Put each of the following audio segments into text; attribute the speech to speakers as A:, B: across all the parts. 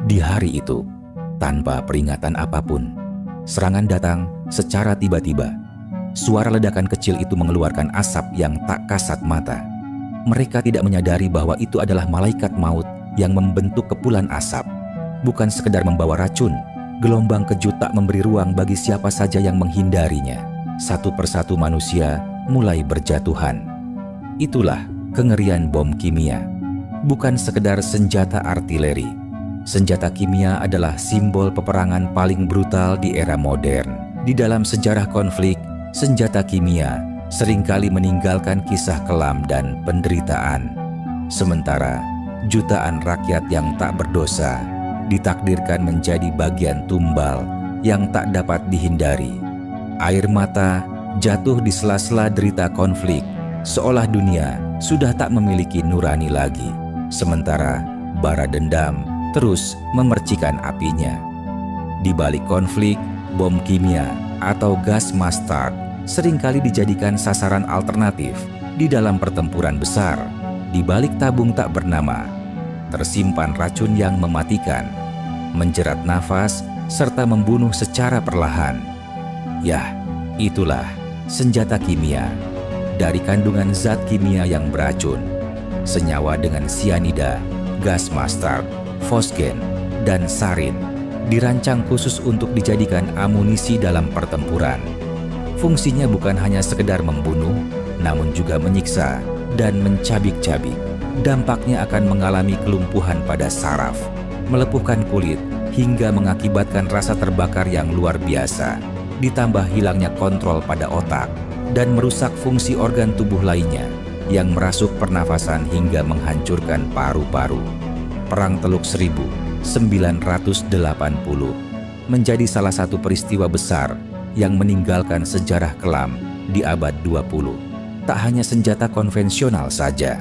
A: Di hari itu, tanpa peringatan apapun, serangan datang secara tiba-tiba. Suara ledakan kecil itu mengeluarkan asap yang tak kasat mata. Mereka tidak menyadari bahwa itu adalah malaikat maut yang membentuk kepulan asap. Bukan sekedar membawa racun, gelombang kejut tak memberi ruang bagi siapa saja yang menghindarinya. Satu persatu manusia mulai berjatuhan. Itulah kengerian bom kimia. Bukan sekedar senjata artileri. Senjata kimia adalah simbol peperangan paling brutal di era modern. Di dalam sejarah konflik, senjata kimia seringkali meninggalkan kisah kelam dan penderitaan. Sementara jutaan rakyat yang tak berdosa ditakdirkan menjadi bagian tumbal yang tak dapat dihindari. Air mata jatuh di sela-sela derita konflik, seolah dunia sudah tak memiliki nurani lagi. Sementara bara dendam terus memercikan apinya. Di balik konflik, bom kimia atau gas mustard seringkali dijadikan sasaran alternatif di dalam pertempuran besar. Di balik tabung tak bernama, tersimpan racun yang mematikan, menjerat nafas, serta membunuh secara perlahan. Yah, itulah senjata kimia. Dari kandungan zat kimia yang beracun, senyawa dengan sianida, gas mustard, fosgen, dan sarin dirancang khusus untuk dijadikan amunisi dalam pertempuran. Fungsinya bukan hanya sekedar membunuh, namun juga menyiksa dan mencabik-cabik. Dampaknya akan mengalami kelumpuhan pada saraf, melepuhkan kulit, hingga mengakibatkan rasa terbakar yang luar biasa, ditambah hilangnya kontrol pada otak, dan merusak fungsi organ tubuh lainnya yang merasuk pernafasan hingga menghancurkan paru-paru. Perang Teluk 1980 menjadi salah satu peristiwa besar yang meninggalkan sejarah kelam di abad 20. Tak hanya senjata konvensional saja,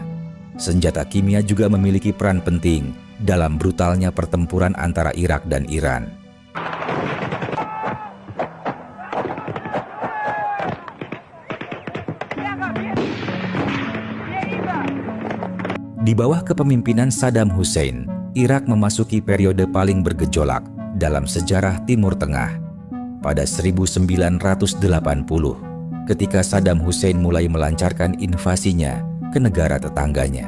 A: senjata kimia juga memiliki peran penting dalam brutalnya pertempuran antara Irak dan Iran. Di bawah kepemimpinan Saddam Hussein, Irak memasuki periode paling bergejolak dalam sejarah Timur Tengah. Pada 1980, ketika Saddam Hussein mulai melancarkan invasinya ke negara tetangganya,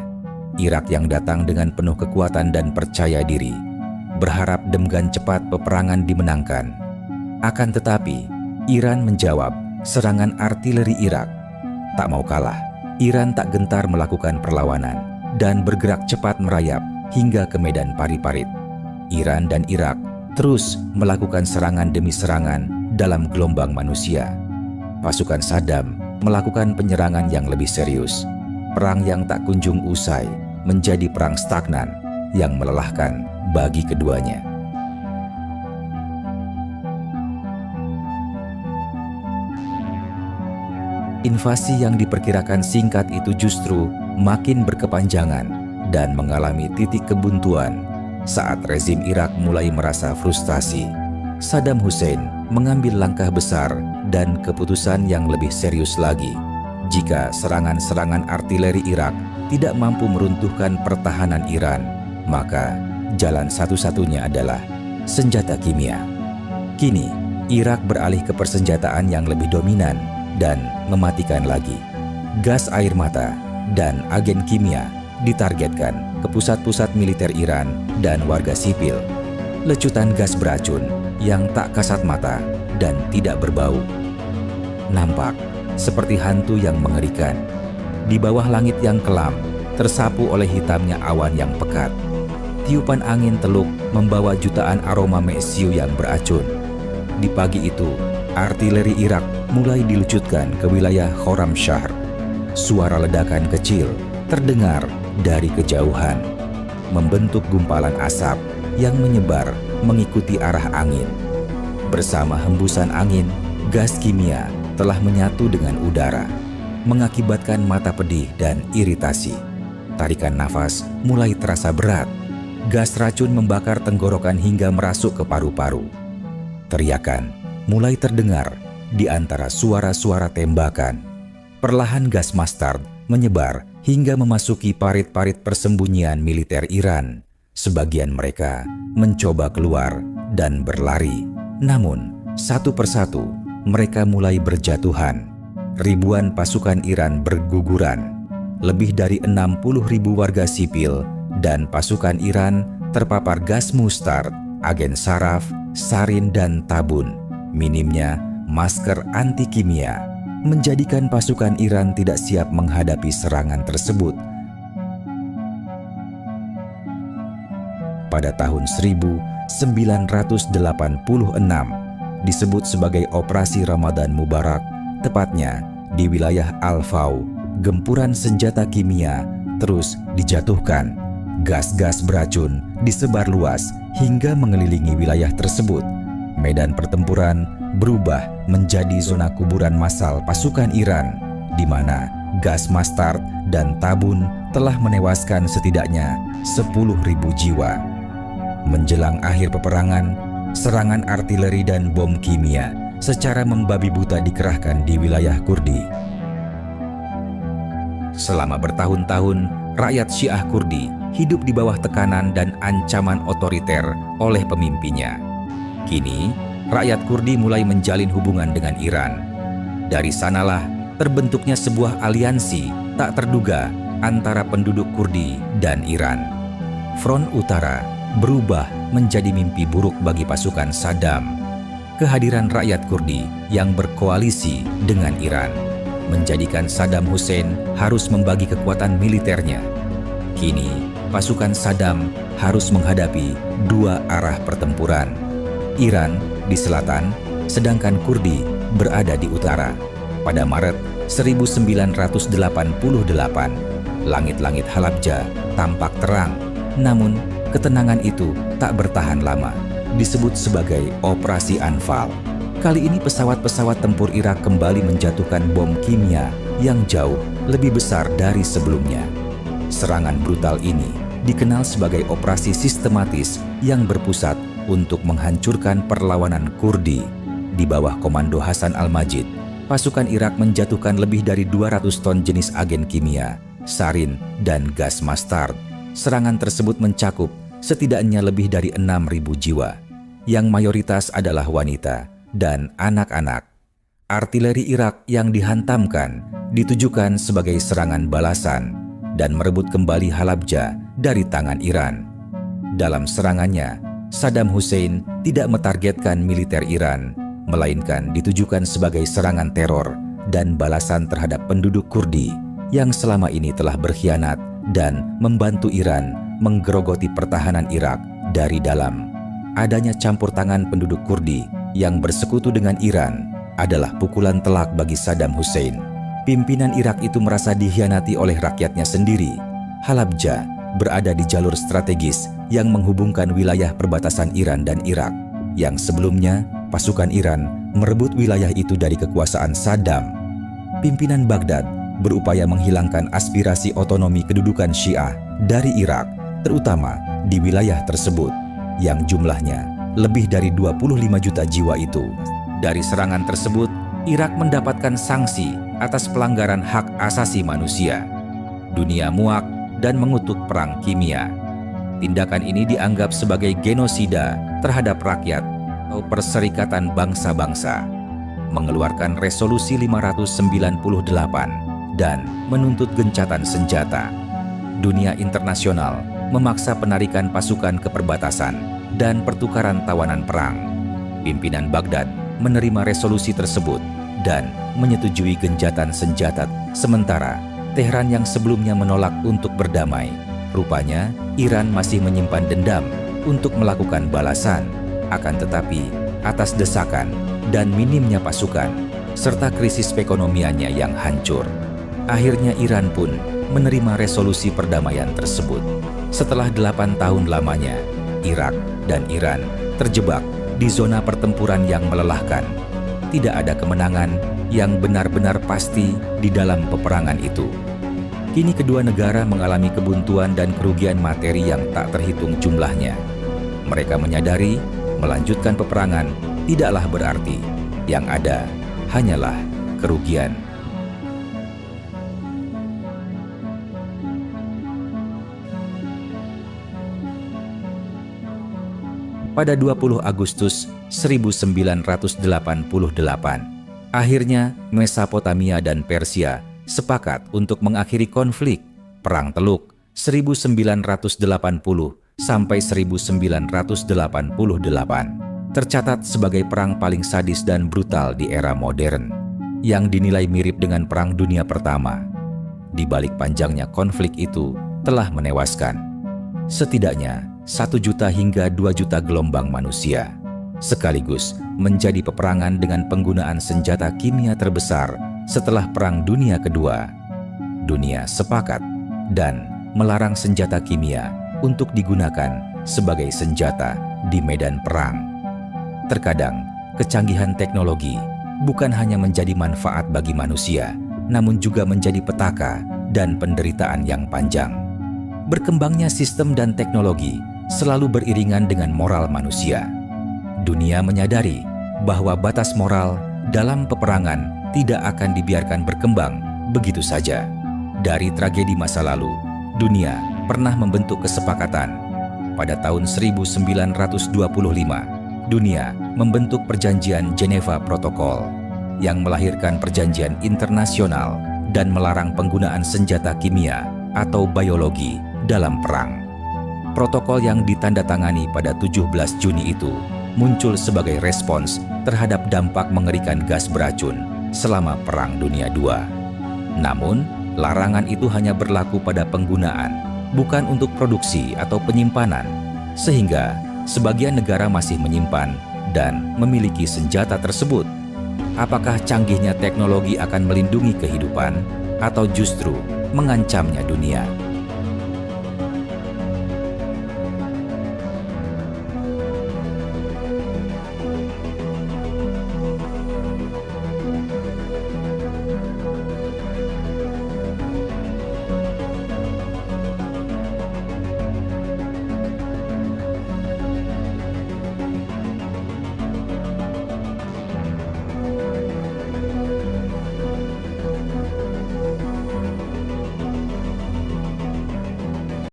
A: Irak yang datang dengan penuh kekuatan dan percaya diri, berharap dengan cepat peperangan dimenangkan. Akan tetapi, Iran menjawab serangan artileri Irak. Tak mau kalah, Iran tak gentar melakukan perlawanan dan bergerak cepat merayap hingga ke medan Pari-Parit. Iran dan Irak terus melakukan serangan demi serangan dalam gelombang manusia. Pasukan Saddam melakukan penyerangan yang lebih serius. Perang yang tak kunjung usai menjadi perang stagnan yang melelahkan bagi keduanya. Invasi yang diperkirakan singkat itu justru makin berkepanjangan dan mengalami titik kebuntuan saat rezim Irak mulai merasa frustasi. Saddam Hussein mengambil langkah besar dan keputusan yang lebih serius lagi. Jika serangan-serangan artileri Irak tidak mampu meruntuhkan pertahanan Iran, maka jalan satu-satunya adalah senjata kimia. Kini, Irak beralih ke persenjataan yang lebih dominan dan mematikan lagi. Gas air mata dan agen kimia ditargetkan ke pusat-pusat militer Iran dan warga sipil. Lecutan gas beracun yang tak kasat mata dan tidak berbau. Nampak seperti hantu yang mengerikan. Di bawah langit yang kelam, tersapu oleh hitamnya awan yang pekat. Tiupan angin teluk membawa jutaan aroma mesiu yang beracun. Di pagi itu, artileri Irak mulai diluncurkan ke wilayah Khorramshahr. Suara ledakan kecil terdengar dari kejauhan, membentuk gumpalan asap yang menyebar mengikuti arah angin. Bersama hembusan angin, gas kimia telah menyatu dengan udara, mengakibatkan mata pedih dan iritasi. Tarikan nafas mulai terasa berat. Gas racun membakar tenggorokan hingga merasuk ke paru-paru. Teriakan mulai terdengar di antara suara-suara tembakan. Perlahan gas mustard menyebar hingga memasuki parit-parit persembunyian militer Iran. Sebagian mereka mencoba keluar dan berlari, namun satu persatu mereka mulai berjatuhan. Ribuan pasukan Iran berguguran. Lebih dari 60.000 warga sipil dan pasukan Iran terpapar gas mustard, agen saraf, sarin, dan tabun. Minimnya masker anti kimia menjadikan pasukan Iran tidak siap menghadapi serangan tersebut. Pada tahun 1986, disebut sebagai Operasi Ramadan Mubarak, tepatnya di wilayah Al-Fau, gempuran senjata kimia terus dijatuhkan. Gas-gas beracun disebar luas hingga mengelilingi wilayah tersebut. Medan pertempuran berubah menjadi zona kuburan massal pasukan Iran, di mana gas mustard dan tabun telah menewaskan setidaknya 10.000 jiwa. Menjelang akhir peperangan, serangan artileri dan bom kimia secara membabi buta dikerahkan di wilayah Kurdi. Selama bertahun-tahun, rakyat Syiah Kurdi hidup di bawah tekanan dan ancaman otoriter oleh pemimpinnya. Kini, rakyat Kurdi mulai menjalin hubungan dengan Iran. Dari sanalah terbentuknya sebuah aliansi tak terduga antara penduduk Kurdi dan Iran. Front Utara berubah menjadi mimpi buruk bagi pasukan Saddam. Kehadiran rakyat Kurdi yang berkoalisi dengan Iran menjadikan Saddam Hussein harus membagi kekuatan militernya. Kini, pasukan Saddam harus menghadapi dua arah pertempuran. Iran di selatan, sedangkan Kurdi berada di utara. Pada Maret 1988, langit-langit Halabja tampak terang, namun ketenangan itu tak bertahan lama, disebut sebagai Operasi Anfal. Kali ini pesawat-pesawat tempur Irak kembali menjatuhkan bom kimia yang jauh lebih besar dari sebelumnya. Serangan brutal ini dikenal sebagai operasi sistematis yang berpusat untuk menghancurkan perlawanan Kurdi. Di bawah komando Hasan al-Majid, pasukan Irak menjatuhkan lebih dari 200 ton jenis agen kimia, sarin, dan gas mustard. Serangan tersebut mencakup setidaknya lebih dari 6.000 jiwa, yang mayoritas adalah wanita dan anak-anak. Artileri Irak yang dihantamkan ditujukan sebagai serangan balasan dan merebut kembali Halabja dari tangan Iran. Dalam serangannya, Saddam Hussein tidak mentargetkan militer Iran, melainkan ditujukan sebagai serangan teror dan balasan terhadap penduduk Kurdi yang selama ini telah berkhianat dan membantu Iran menggerogoti pertahanan Irak dari dalam. Adanya campur tangan penduduk Kurdi yang bersekutu dengan Iran adalah pukulan telak bagi Saddam Hussein. Pimpinan Irak itu merasa dikhianati oleh rakyatnya sendiri. Halabja berada di jalur strategis yang menghubungkan wilayah perbatasan Iran dan Irak, yang sebelumnya pasukan Iran merebut wilayah itu dari kekuasaan Saddam. Pimpinan Baghdad berupaya menghilangkan aspirasi otonomi kedudukan Syiah dari Irak, terutama di wilayah tersebut, yang jumlahnya lebih dari 25 juta jiwa itu. Dari serangan tersebut, Irak mendapatkan sanksi atas pelanggaran hak asasi manusia. Dunia muak dan mengutuk perang kimia. Tindakan ini dianggap sebagai genosida terhadap rakyat atau Perserikatan Bangsa-Bangsa mengeluarkan Resolusi 598 dan menuntut gencatan senjata. Dunia internasional memaksa penarikan pasukan ke perbatasan dan pertukaran tawanan perang. Pimpinan Baghdad menerima resolusi tersebut dan menyetujui gencatan senjata, sementara Tehran yang sebelumnya menolak untuk berdamai. Rupanya Iran masih menyimpan dendam untuk melakukan balasan, akan tetapi atas desakan dan minimnya pasukan serta krisis perekonomiannya yang hancur, akhirnya Iran pun menerima resolusi perdamaian tersebut. Setelah 8 tahun lamanya, Irak dan Iran terjebak di zona pertempuran yang melelahkan. Tidak ada kemenangan yang benar-benar pasti di dalam peperangan itu. Kini kedua negara mengalami kebuntuan dan kerugian materi yang tak terhitung jumlahnya. Mereka menyadari melanjutkan peperangan tidaklah berarti, yang ada hanyalah kerugian. pada 20 Agustus 1988. Akhirnya, Mesopotamia dan Persia sepakat untuk mengakhiri konflik Perang Teluk 1980 sampai 1988. Tercatat sebagai perang paling sadis dan brutal di era modern, yang dinilai mirip dengan Perang Dunia Pertama. Di balik panjangnya konflik itu telah menewaskan setidaknya 1 juta hingga 2 juta gelombang manusia, sekaligus menjadi peperangan dengan penggunaan senjata kimia terbesar setelah Perang Dunia Kedua. Dunia sepakat dan melarang senjata kimia untuk digunakan sebagai senjata di medan perang. Terkadang, kecanggihan teknologi bukan hanya menjadi manfaat bagi manusia, namun juga menjadi petaka dan penderitaan yang panjang. Berkembangnya sistem dan teknologi selalu beriringan dengan moral manusia. Dunia menyadari bahwa batas moral dalam peperangan tidak akan dibiarkan berkembang begitu saja. Dari tragedi masa lalu, dunia pernah membentuk kesepakatan. Pada tahun 1925, dunia membentuk Perjanjian Geneva Protokol yang melahirkan perjanjian internasional dan melarang penggunaan senjata kimia atau biologi dalam perang. Protokol yang ditandatangani pada 17 Juni itu muncul sebagai respons terhadap dampak mengerikan gas beracun selama Perang Dunia II. Namun, larangan itu hanya berlaku pada penggunaan, bukan untuk produksi atau penyimpanan, sehingga sebagian negara masih menyimpan dan memiliki senjata tersebut. Apakah canggihnya teknologi akan melindungi kehidupan atau justru mengancamnya dunia?